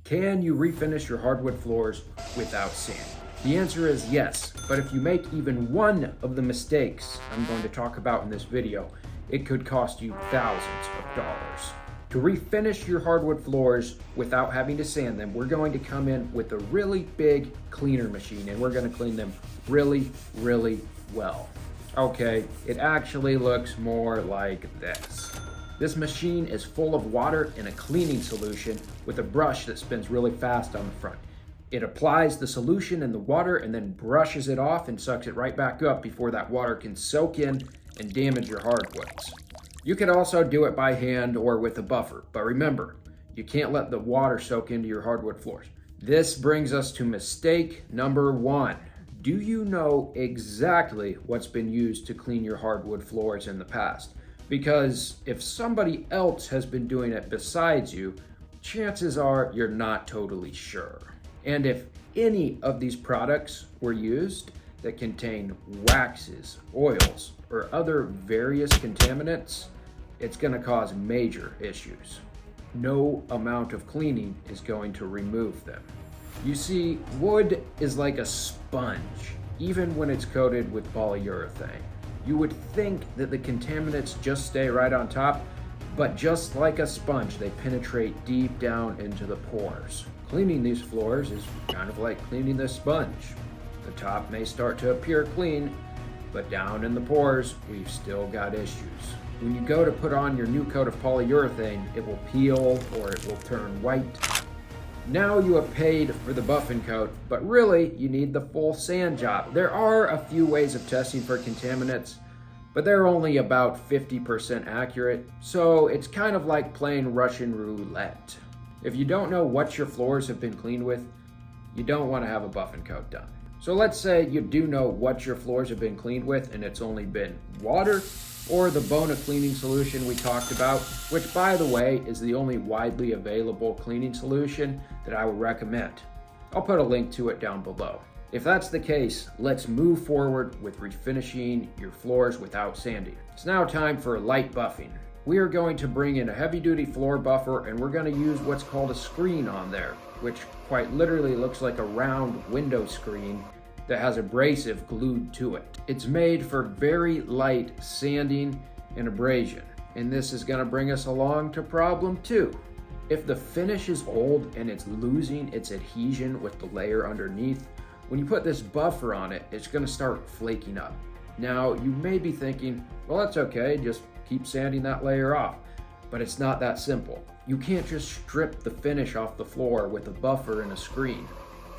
Can you refinish your hardwood floors without sand? The answer is yes, but if you make even one of the mistakes I'm going to talk about in this video, it could cost you thousands of dollars. To refinish your hardwood floors without having to sand them, we're going to come in with a really big cleaner machine and we're going to clean them really, really well. Okay, it actually looks more like this. This machine is full of water and a cleaning solution with a brush that spins really fast on the front. It applies the solution in the water and then brushes it off and sucks it right back up before that water can soak in and damage your hardwoods. You could also do it by hand or with a buffer, but remember, you can't let the water soak into your hardwood floors. This brings us to mistake number 1. Do you know exactly what's been used to clean your hardwood floors in the past? Because if somebody else has been doing it besides you, chances are you're not totally sure. And if any of these products were used that contain waxes, oils, or other various contaminants, it's going to cause major issues. No amount of cleaning is going to remove them. You see, wood is like a sponge, even when it's coated with polyurethane. You would think that the contaminants just stay right on top, but just like a sponge, they penetrate deep down into the pores. Cleaning these floors is kind of like cleaning this sponge. The top may start to appear clean, but down in the pores, we've still got issues. When you go to put on your new coat of polyurethane, it will peel or it will turn white. Now you have paid for the buffing coat, but really you need the full sand job. There are a few ways of testing for contaminants, but they're only about 50% accurate, so it's kind of like playing Russian roulette. If you don't know what your floors have been cleaned with, you don't want to have a buffing coat done. So let's say you do know what your floors have been cleaned with and it's only been water or the Bona cleaning solution we talked about, which by the way is the only widely available cleaning solution that I would recommend. I'll put a link to it down below. If that's the case, let's move forward with refinishing your floors without sanding. It's now time for light buffing. We are going to bring in a heavy-duty floor buffer and we're going to use what's called a screen on there, which quite literally looks like a round window screen that has abrasive glued to it. It's made for very light sanding and abrasion, and this is going to bring us along to problem 2. If the finish is old and it's losing its adhesion with the layer underneath, when you put this buffer on it, it's going to start flaking up. Now, you may be thinking, well, that's okay, just keep sanding that layer off. But it's not that simple. You can't just strip the finish off the floor with a buffer and a screen.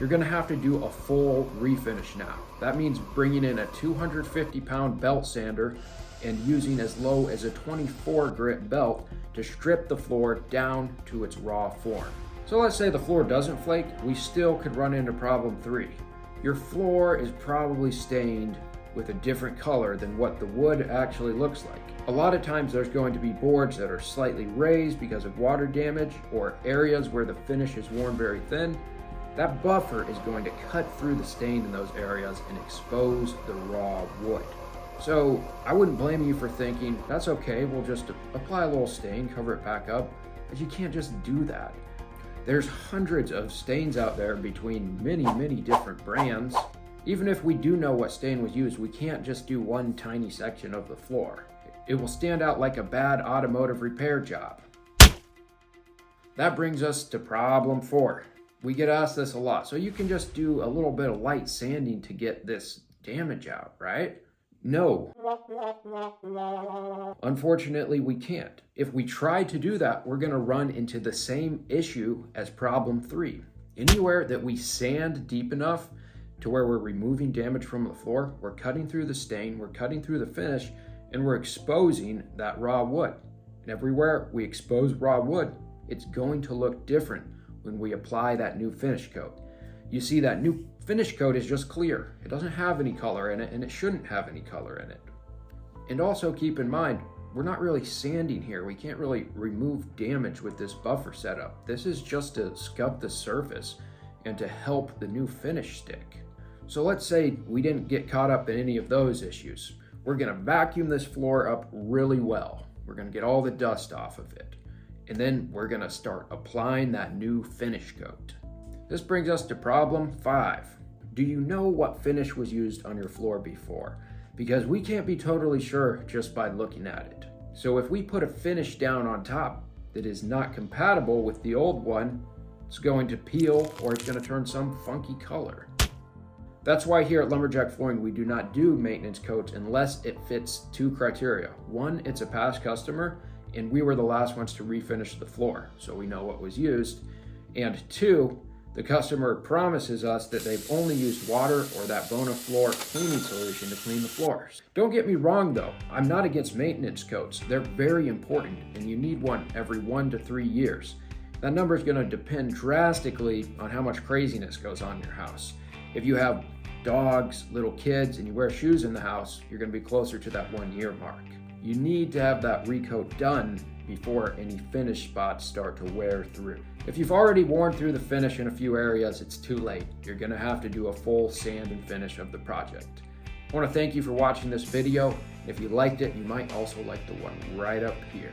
You're going to have to do a full refinish now. That means bringing in a 250-pound belt sander and using as low as a 24 grit belt to strip the floor down to its raw form. So let's say the floor doesn't flake, we still could run into problem 3. Your floor is probably stained with a different color than what the wood actually looks like. A lot of times there's going to be boards that are slightly raised because of water damage or areas where the finish is worn very thin. That buffer is going to cut through the stain in those areas and expose the raw wood. So I wouldn't blame you for thinking, that's okay, we'll just apply a little stain, cover it back up, but you can't just do that. There's hundreds of stains out there between many different brands. Even if we do know what stain was used, we can't just do one tiny section of the floor. It will stand out like a bad automotive repair job. That brings us to problem 4. We get asked this a lot, so you can just do a little bit of light sanding to get this damage out, right? No. Unfortunately, we can't. If we try to do that, we're going to run into the same issue as problem 3. Anywhere that we sand deep enough to where we're removing damage from the floor, we're cutting through the stain, we're cutting through the finish, and we're exposing that raw wood. And everywhere we expose raw wood, it's going to look different when we apply that new finish coat. You see, that new finish coat is just clear. It doesn't have any color in it, and it shouldn't have any color in it. And also keep in mind, we're not really sanding here. We can't really remove damage with this buffer setup. This is just to scuff the surface and to help the new finish stick. So let's say we didn't get caught up in any of those issues. We're gonna vacuum this floor up really well. We're gonna get all the dust off of it. And then we're gonna start applying that new finish coat. This brings us to problem 5. Do you know what finish was used on your floor before? Because we can't be totally sure just by looking at it. So if we put a finish down on top that is not compatible with the old one, it's going to peel or it's going to turn some funky color. That's why here at Lumberjack Flooring we do not do maintenance coats unless it fits 2 criteria. 1, it's a past customer and we were the last ones to refinish the floor, so we know what was used. And 2, the customer promises us that they've only used water or that Bona Floor cleaning solution to clean the floors. Don't get me wrong though, I'm not against maintenance coats. They're very important and you need one every 1 to 3 years. That number is going to depend drastically on how much craziness goes on in your house. If you have dogs, little kids, and you wear shoes in the house, you're going to be closer to that 1 year mark. You need to have that recoat done before any finish spots start to wear through. If you've already worn through the finish in a few areas, it's too late. You're going to have to do a full sand and finish of the project. I want to thank you for watching this video. If you liked it, you might also like the one right up here.